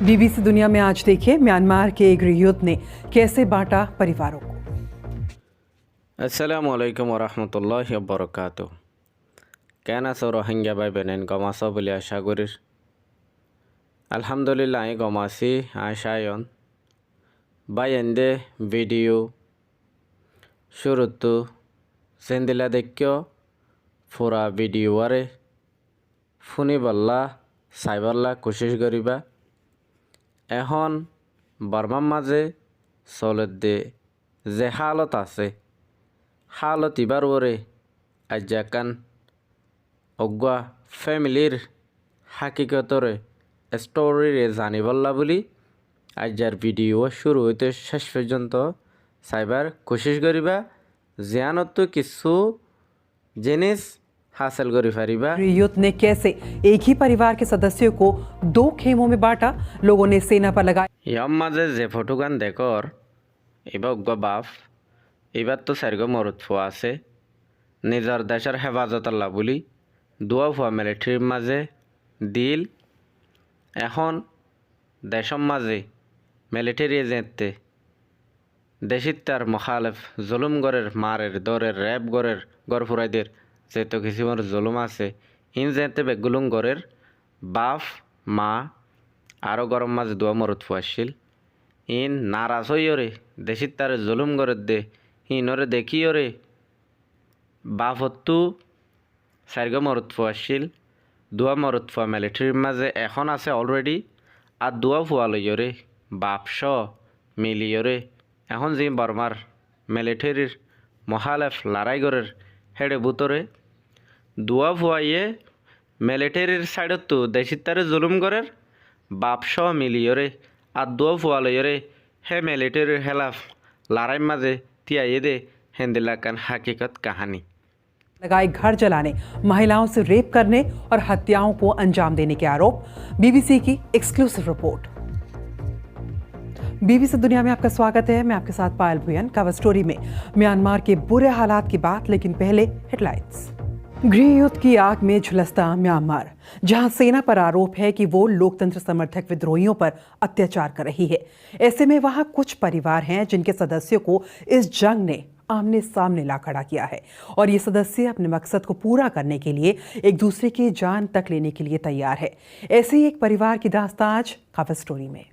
BBC दुनिया में आज देखिए म्यांमार के गृहयुद्ध ने कैसे बांटा परिवारों को। Assalamualaikum warahmatullahi wabarakatuh. কেন আছো রোহিঙ্গা ভাই বেনেন গমাছো বলে আশা করি। আলহামদুলিল্লাহ আমি গমাছি আশায়ন ভাই এন্দে ভিডিও শুরুতু সেন্দিলা দেখিও পুরা ভিডিও আরে শুনিবল্লা চাইবল্লা কোশিশ করিবা। এখন বর্মার মাঝে চলত দে যে হালত আছে হালত ইবার ওরে আজাকান অজ্ঞা ফ্যামিলির হাকিকতরে স্টোরিরে জানিবল্লা বলি আজার ভিডিও শুরু হইতে শেষ পর্যন্ত সাইবার কোশিশ করিবা জিয়ানত কিছু জিনিস हासिल करी फारिबा। गृहयुद्ध ने कैसे एक ही परिवार के सदस्यों को दो खेमों में बांटा, लोगों ने सेना पर लगाया। ইয়ার মাঝে যে ফটোগান দেখর এবার উগ্র বাপ এবার তো সার্গ মরুত ফুয়া আছে নিজের দেশের হেফাজত আল্লাহ বলি দুয়া ফুয়া মিলিটারির মাঝে দিল। এখন দেশের মাঝে মিলিটারি যেতে দেশিত তার মখালেফ জুলুম গড়ের মারের দরের র্যাব গড়ের গড় ফুরাইদের যেহেতু কিছুমার জুলুম আছে ইন যেতে বেগুলুম গড়ের বাপ মা আরও গরম মাঝে দোয়া মরত ফুয়াছিল ইন নারাজ হইরে দেশিত তার জুলুম গড়ের দে ইনরে দেখিওরে বাপত্তু সার্গ মরত ফুয়াছিল দোয়া মরত ফুয়া মিলিটারির মাঝে এখন আছে অলরেডি আর দোয়া ফুয়া লইরে বাপস মিলিয়রে এখন যে বর্মার মিলিটারির মহালেফ লড়াই গড়ের হেডে বুতরে দোয়া ফুয়াইয়ে মিলিটারির সাইডত তো দেশিত তারে জুলুম গড়ের বাপস মিলিয়রে আর দোয়া ফুয়া লইরে হে মিলিটারির হেলাফ লড়াই মাঝে তিয়াইয়ে दे हिंदिलाकन हकीकत कहानी लगाए घर जलाने, महिलाओं से रेप करने और हत्याओं को अंजाम देने के आरोप। बीबीसी की एक्सक्लूसिव रिपोर्ट। बीबीसी दुनिया में आपका स्वागत है। मैं आपके साथ पायल भुयन। कवर स्टोरी में म्यांमार के बुरे हालात की बात, लेकिन पहले हेडलाइंस। गृहयुद्ध की आग में झुलसता म्यांमार, जहां सेना पर आरोप है कि वो लोकतंत्र समर्थक विद्रोहियों पर अत्याचार कर रही है। ऐसे में वहां कुछ परिवार हैं जिनके सदस्यों को इस जंग ने आमने सामने ला खड़ा किया है और ये सदस्य अपने मकसद को पूरा करने के लिए एक दूसरे की जान तक लेने के लिए तैयार है। ऐसे ही एक परिवार की दास्तां आज कवर स्टोरी में।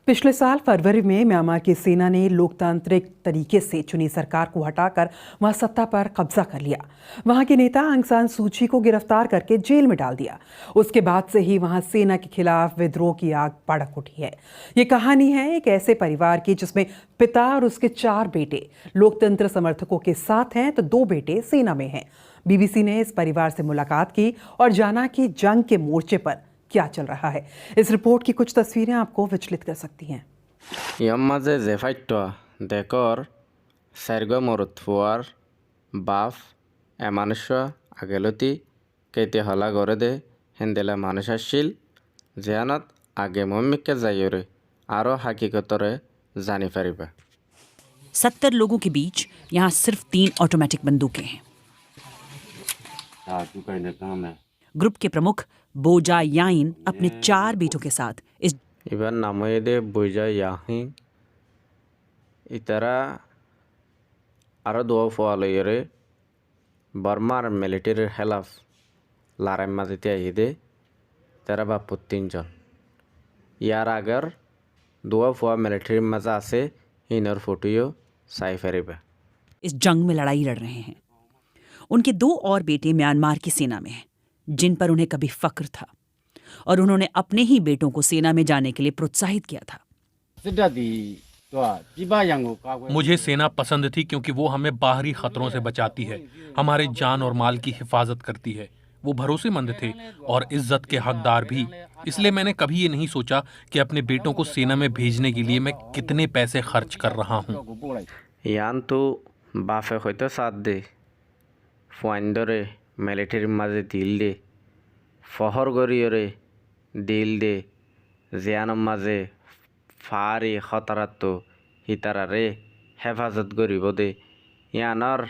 पिछले साल फरवरी में म्यांमार की सेना ने लोकतांत्रिक तरीके से चुनी सरकार को हटाकर वहां सत्ता पर कब्जा कर लिया। वहां के नेता आंग सान सूची को गिरफ्तार करके जेल में डाल दिया। उसके बाद से ही वहां सेना के खिलाफ विद्रोह की आग भड़क उठी है। ये कहानी है एक ऐसे परिवार की जिसमें पिता और उसके 4 बेटे लोकतंत्र समर्थकों के साथ हैं तो 2 बेटे सेना में हैं। बीबीसी ने इस परिवार से मुलाकात की और जाना कि जंग के मोर्चे पर क्या चल रहा है। इस रिपोर्ट की कुछ तस्वीरें आपको विचलित कर सकती हैं। यम्माजे जेफाइटो देखर सार्ग मरुत फुआर बाफ एमानुष्य आगेलती केते हला गरे दे हिंदेला मानुषाशील जियानत आगे मम्मिके जाइरे आरो हकीकतरे जानी पारिबा। 70 लोगों के बीच यहाँ सिर्फ 3 ऑटोमेटिक बंदूकें हैं। ग्रुप के प्रमुख बोजा याइन अपने 4 बेटों के साथ इस इबार नामोये दे बोजा याहिन इतरा आरो दो फुआलयरे बर्मार मिलिटारिर हेलाफ लड़ाई माঝে তিয়াইদে তারা বাপুত 3 জন ইয়ার আগর দোয়া ফুয়া মিলিটারির মাঝে আছে হিনর ফটোও চাই ফারিবা। इस जंग में लड़ाई लड़ रहे हैं। उनके 2 और बेटे म्यांमार की सेना में हैं, जिन पर उन्हें कभी फक्र था और उन्होंने अपने ही बेटों को सेना में जाने के लिए प्रोत्साहित किया था। मुझे सेना पसंद थी क्योंकि वो हमें बाहरी खतरों से बचाती है, हमारे जान और माल की हिफाजत करती है। वो भरोसेमंद थे और इज्जत के हकदार भी। इसलिए मैंने कभी ये नहीं सोचा कि अपने बेटों को सेना में भेजने के लिए मैं कितने पैसे खर्च कर रहा हूँ। यान तो बाफे হয়তো সাথ দে ফুয়াইন্দরে মিলিটারির মাঝে দিল দে ফহর গরিয়রে দিল দে জিয়ানর মাঝে ফারি খতরাত হিতারারে হেফাজত করিব দে ইয়ানর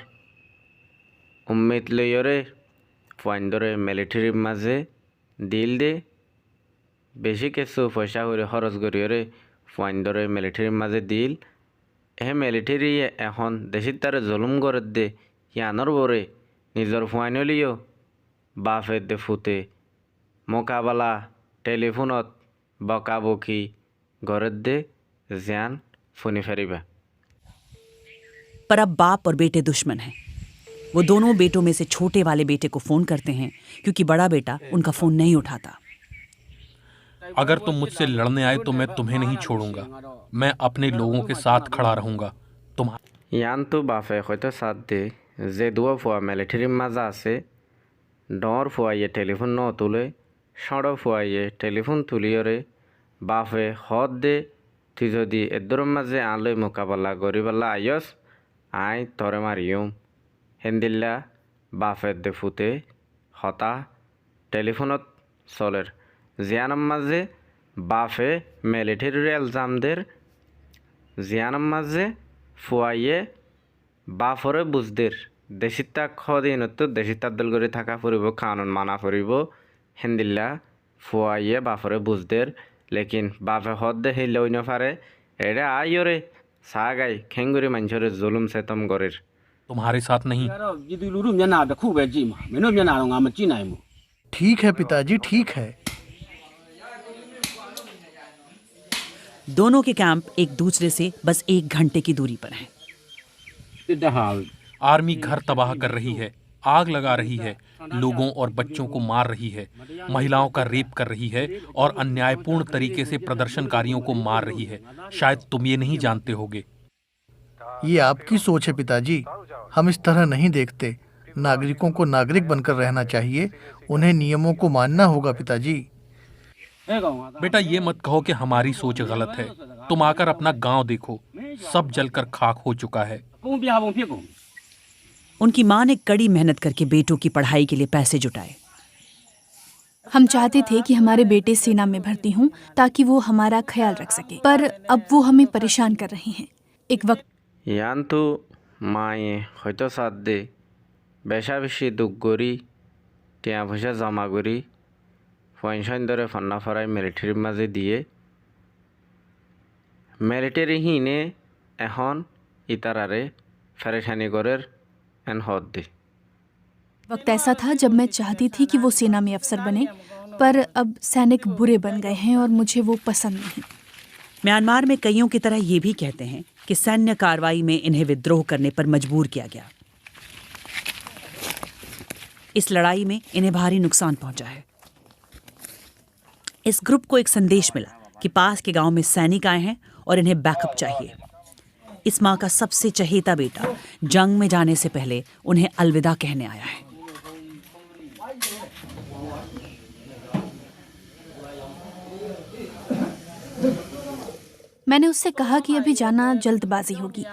উম্মিদ লইরে ফুয়াইন্দরে মিলিটারির মাঝে ডিল দে বেশি কিছু পয়সা করে খরচ করিয়রে ফুয়াইন্দরে মিলিটারির মাঝে ডিল হে মিলিটারি এখন দেশির তারে জুলুম করে দে ইয়ানোর বরে নিজের ফুয়াইনলিও বাফের দে ফুতে মোকাবেলা টেলিফোনত বকাবকি ঘরের দে জ্ঞান ফুনি ফেরিবা। पर अब बाप और बेटे दुश्मन हैं। वो दोनों बेटों में से छोटे वाले बेटे को फोन करते हैं क्योंकि बड़ा बेटा उनका फोन नहीं उठाता। अगर तुम मुझसे लड़ने आए तो मैं तुम्हें नहीं छोड़ूंगा। मैं अपने लोगों के साथ खड़ा रहूंगा। तुम ইয়ান তো বাফে হয়তো সাথ দে যে দুয়া ফুয়া মিলিটারির মাজা আছে ডর ফুয়াইয়ে টেলিফোন ন তুলে সড় ফুয়াইয়ে টেলিফোন তুলিয়রে বাফে হদ দে তুই যদি এদর মাঝে আলে মোকাবেলা করিবেলা আইয়স আই তরে মারিয়ম হেন্দিল্লা বাফের দে ফুতে হতা টেলিফোনত চলের জিয়ানাম মাঝে বাফে মিলিটারির এলজামদের জিয়ানাম মাঝে ফুয়াইয়ে বাফরে বুঝদের দেশিতা খদিনত দেশিতা দল করে থাকা ফুরিব কানুন মানা ফুরিব হেন্দিল্লা ফুয়াইয়ে বাফরে বুঝদের লেকিন বাফে হদ দে হিল লইন পারে এরা আইয়রে সাগাই খেঙ্গুরি মানুষের জুলুম সেতম গরের तुम्हारे साथ नहीं। ठीक है पिताजी, ठीक है। दोनों के कैंप एक दूसरे से बस 1 घंटे की दूरी पर हैं। आर्मी घर तबाह कर रही है, आग लगा रही है, लोगों और बच्चों को मार रही है, महिलाओं का रेप कर रही है और अन्यायपूर्ण तरीके से प्रदर्शनकारियों को मार रही है। शायद तुम ये नहीं जानते होगे। ये आपकी सोच है पिताजी, हम इस तरह नहीं देखते। नागरिकों को नागरिक बनकर रहना चाहिए, उन्हें नियमों को मानना होगा पिताजी। बेटा ये मत कहो कि हमारी सोच गलत है। तुम आकर अपना गांव देखो, सब जलकर खाक हो चुका है। उनकी मां ने कड़ी मेहनत करके बेटों की पढ़ाई के लिए पैसे जुटाए। हम चाहते थे कि हमारे बेटे सेना में भर्ती हों ताकि वो हमारा ख्याल रख सके, पर अब वो हमें परेशान कर रहे हैं। एक वक्त ইয়ান তো মায়ে হয়তো সাথ দে বেশা বেশি দুঃখ করি টিয়া পয়সা জমা করি পয়সা ধরে ফন্না ফরাই মিলিটারির মাঝে দিয়ে মিলিটারি হিনে এখন ইতারারে ফেরেশানি করের এন হদ দে। वक्त ऐसा था जब मैं चाहती थी कि वो सेना में अफसर बने, पर अब सैनिक बुरे बन गए हैं और मुझे वो पसंद नहीं। म्यांमार में कईयों की तरह ये भी कहते हैं कि सैन्य कार्रवाई में इन्हें विद्रोह करने पर मजबूर किया गया। इस लड़ाई में इन्हें भारी नुकसान पहुंचा है। इस ग्रुप को एक संदेश मिला कि पास के गांव में सैनिक आए हैं और इन्हें बैकअप चाहिए। इस मां का सबसे चहेता बेटा जंग में जाने से पहले उन्हें अलविदा कहने आया है। मैंने उससे कहा कि अभी जाना जल्दबाजी होगी,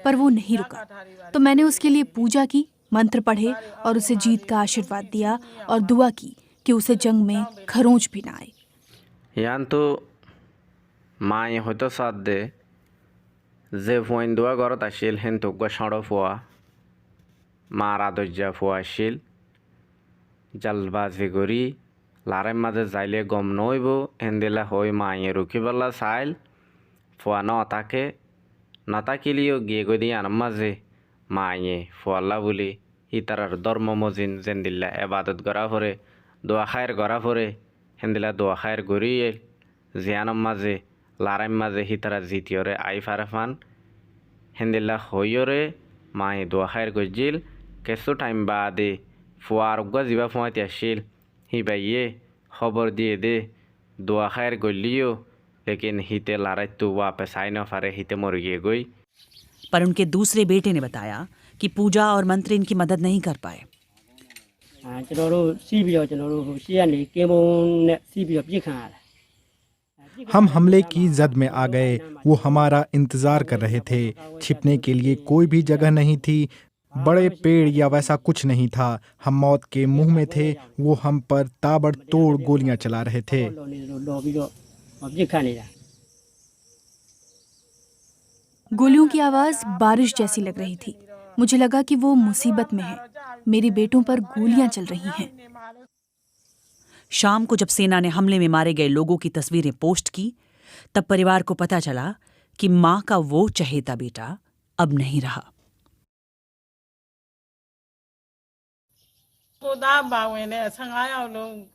पर वो नहीं रुका। तो मैंने उसके लिए पूजा की, मंत्र पढ़े और उसे जीत का आशीर्वाद दिया और दुआ की कि उसे जंग में खरोंच भी ना आए। ইয়ান তো মায়ে হয়তো সাথ দে যে ফুয়াইন দোয়া ঘরত আসিল হেন তোক সড় ফুয়া মার আদর্যা ফুয়া আসিল জালবাজি করি লারের মাঝে যাইলে গম নইব হেন্দিলা হই মায়ে রুকিবেলা চাইল ফুয়া নতাকিলিও গিয়ে গদি আনার মাঝে মায়ে ফুয়াল্লা বলি ইতারার ধর্ম মজিন জেন্দিল্লা এবাদত করা পরে দোয়া খায়ের করা পরে হেন্দিলা দোয়া খায়ের গড়িয়ে জিয়ানার মাঝে লারাইম মাঝে হিতারা জিতিয়রে আই ফারেফান হেন্দিল্লা হইয়রে মায়ে দোয়া খায়ের গজিল কিছু টাইম বাদে ফুয়ার উগা জিবা ফুয়াইতে আসিল হিবাইয়ে খবর দিয়ে দে দোয়া খায়ের গলিও लेकिन हिते लाराय तो वापस आई न फारे हिते मर गई। पर उनके दूसरे बेटे ने बताया कि पूजा और मंत्र इनकी मदद नहीं कर पाए। हम हमले की जद में आ गए। वो हमारा इंतजार कर रहे थे। छिपने के लिए कोई भी जगह नहीं थी, बड़े पेड़ या वैसा कुछ नहीं था। हम मौत के मुंह में थे। वो हम पर ताबड़तोड़ गोलियां चला रहे थे। गोलियों की आवाज बारिश जैसी लग रही थी। मुझे लगा कि वो मुसीबत में है। मेरे बेटों पर गोलियां चल रही हैं। शाम को जब सेना ने हमले में मारे गए लोगों की तस्वीरें पोस्ट की, तब परिवार को पता चला कि मां का वो चहेता बेटा अब नहीं रहा।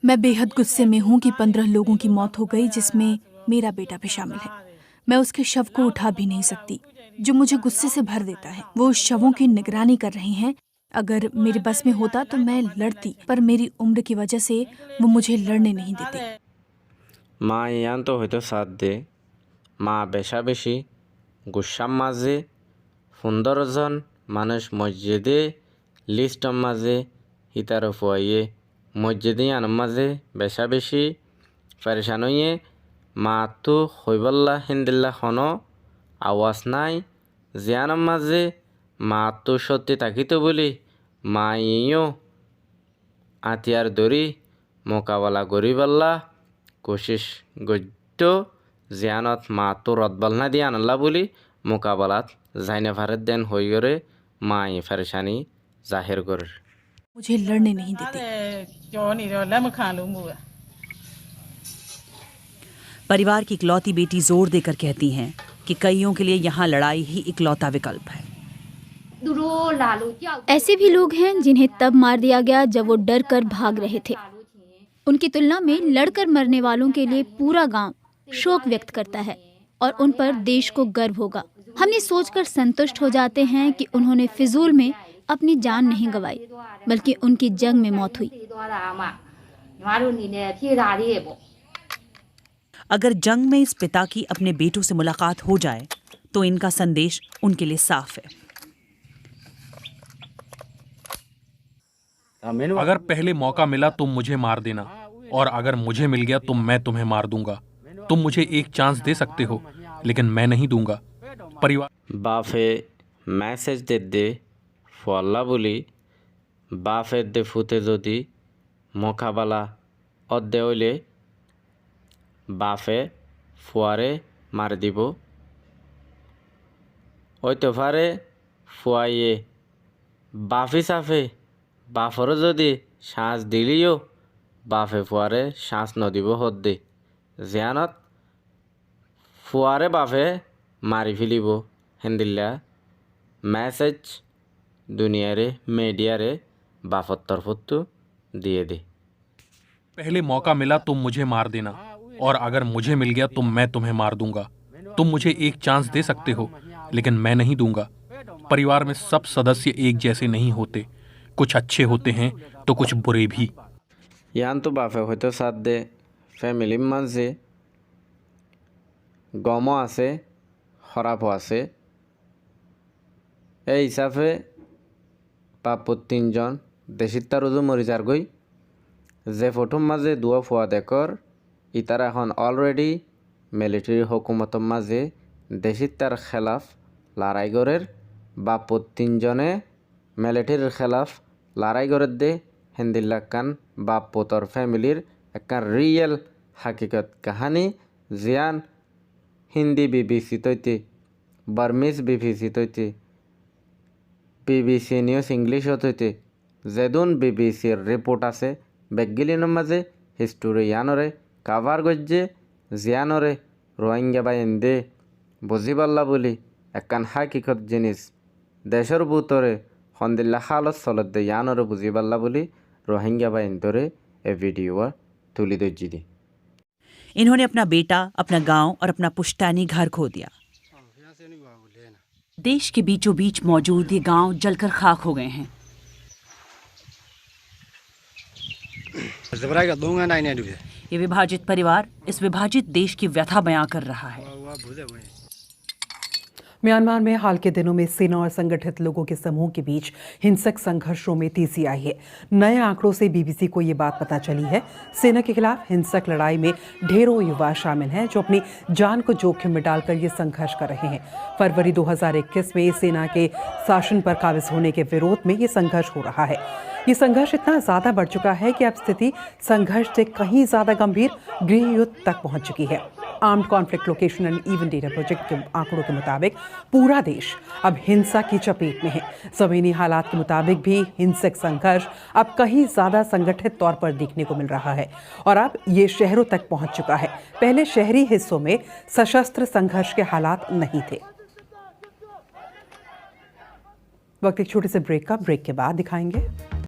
मैं बेहद गुस्से में हूँ कि 15 लोगों की मौत हो गई, जिसमें मेरा बेटा भी शामिल है। मैं उसके शव को उठा भी नहीं सकती, जो मुझे गुस्से से भर देता है। वो शवों की निगरानी कर रही हैं। अगर मेरे बस में होता तो मैं लड़ती, पर मेरी उम्र की वजह से वो मुझे लड़ने नहीं देते। মা ইয়ান্ত হয়তো সাথ দে মা বেশা বেশি গুসাম মাঝে 15 জন মানুষ মসজিদে লিস্টর মাঝে হিতার ফুয়াইয়ে মসজিদে আনার মাঝে বেশা বেশি পরেশান হইয়ে মা তো হইবল্লা হিন্দিল্লা হন আওয়াজ নাই জিয়ানোর মাঝে মা তো সত্যি থাকিত বলি মা ইও আতিয়ার দরি মোকাবেলা করিবাল্লা কোশিশ গদ্য জিয়ানত মা তো রদবাল না দিয়ে আনল্লা বলি মোকাবেলাত যাইনে ভারত দেন হয়ে গড়ে মা ই ফেরেশানি জাহির করে मुझे लड़ने नहीं देते। परिवार की इकलौती बेटी जोर देकर कहती हैं कि कईयों के लिए यहाँ लड़ाई ही इकलौता विकल्प है। ऐसे भी लोग हैं जिन्हें तब मार दिया गया जब वो डर कर भाग रहे थे। उनकी तुलना में लड़कर मरने वालों के लिए पूरा गांव शोक व्यक्त करता है और उन पर देश को गर्व होगा। हम ये सोचकर संतुष्ट हो जाते हैं कि उन्होंने फिजूल में अपनी जान नहीं गंवाई, बल्कि उनकी जंग में मौत हुई। अगर जंग में इस पिता की अपने बेटों से मुलाकात हो जाए तो इनका संदेश उनके लिए साफ है। अगर पहले मौका मिला तुम मुझे मार देना, और अगर मुझे मिल गया तो मैं तुम्हें मार दूंगा। तुम मुझे एक चांस दे सकते हो, लेकिन मैं नहीं दूंगा। परिवार বাফে মেসেজ দে ফল্লা বলি বাফে দে ফুতে যদি মোকাবেলা অদ্দে হইলে বাফে ফুয়ারে মার দিব হইতে পারে ফুয়াইয়ে বাফি সাফে বাফরও যদি শ্বাস দিলিও বাফে ফুয়ারে শ্বাস নদিব হদ্দে জিয়ানত ফুয়ারে বাফে মারি ফেলিব হেন্দিল্লা মেসেজ দুনিয়ারে মিডিয়ারে বাফর তরফতো দিয়ে দে। पहले मौका मिला तुम मुझे मार देना, और अगर मुझे मिल गया तो मैं तुम्हें मार दूंगा। तुम मुझे एक चांस दे सकते हो, लेकिन मैं नहीं दूंगा। परिवार में सब सदस्य एक जैसे नहीं होते, कुछ अच्छे होते हैं तो कुछ बुरे भी। ইয়ান তো বাফে হয়তো সাথ দে ফ্যামিলির মাঝে গমও আছে খারাপও আছে। এই হিসাবে বাপুর 3 জন দেশির তারুজো মরি যার গই যে ফটোর মাঝে দুয়া ফুয়া দেখর ইতারা এখন অলরেডি মিলিটারি হুকুমতর মাঝে দেশির তার খেলাফ লড়াই গরের বাপুর 3 জনে মিলিটারির খেলাফ লড়াই গরের দে হিন্দিল্লাকান বাপুতর ফ্যামিলির একটা রিয়েল হাকিকত কাহানি জিয়ান হিন্দি বিবিসি তৈতে বার্মিজ বিবিসি তৈতে বিবিসি নিউজ ইংলিশত হইতে যেদুন বিবিসির রিপোর্ট আছে বেগিলিনের মাঝে হিস্টোরি ইয়ানরে কাভার গজ্জে জিয়ানরে রোহিঙ্গা বাইন্দে বুঝিবাল্লা বলি একান হাকিকত জিনিস দেশের বুতরে হন্দিল্লা হালত চলত দে ইয়ানরে বুঝিবাল্লা বলি रोहिंग्या बाइंदरे ए वीडियो तुली दज्जी दी। इन्होंने अपना बेटा, अपना गांव और अपना पुश्तैनी घर खो दिया। देश के बीचों बीच मौजूद ये गांव जलकर खाक हो गए हैं। ये विभाजित परिवार इस विभाजित देश की व्यथा बयां कर रहा है। म्यांमार में हाल के दिनों में सेना और संगठित लोगों के समूह के बीच हिंसक संघर्षों में तेजी आई है। नए आंकड़ों से बीबीसी को ये बात पता चली है। सेना के खिलाफ हिंसक लड़ाई में ढेरों युवा शामिल हैं जो अपनी जान को जोखिम में डालकर ये संघर्ष कर रहे हैं। फरवरी 2021 में सेना के शासन पर काबिज होने के विरोध में ये संघर्ष हो रहा है। ये संघर्ष इतना ज्यादा बढ़ चुका है कि अब स्थिति संघर्ष से कहीं ज्यादा गंभीर गृह युद्ध तक पहुंच चुकी है। Armed conflict location and event data project के आंकड़ों के मुताबिक पूरा देश अब हिंसा की चपेट में है। ज़मीनी हालात के मुताबिक भी हिंसक संघर्ष अब कहीं ज़्यादा संगठित तौर पर देखने को मिल रहा है और अब ये शहरों तक पहुंच चुका है। पहले शहरी हिस्सों में सशस्त्र संघर्ष के हालात नहीं थे। वक्त एक छोटे से ब्रेक का, ब्रेक के बाद दिखाएंगे।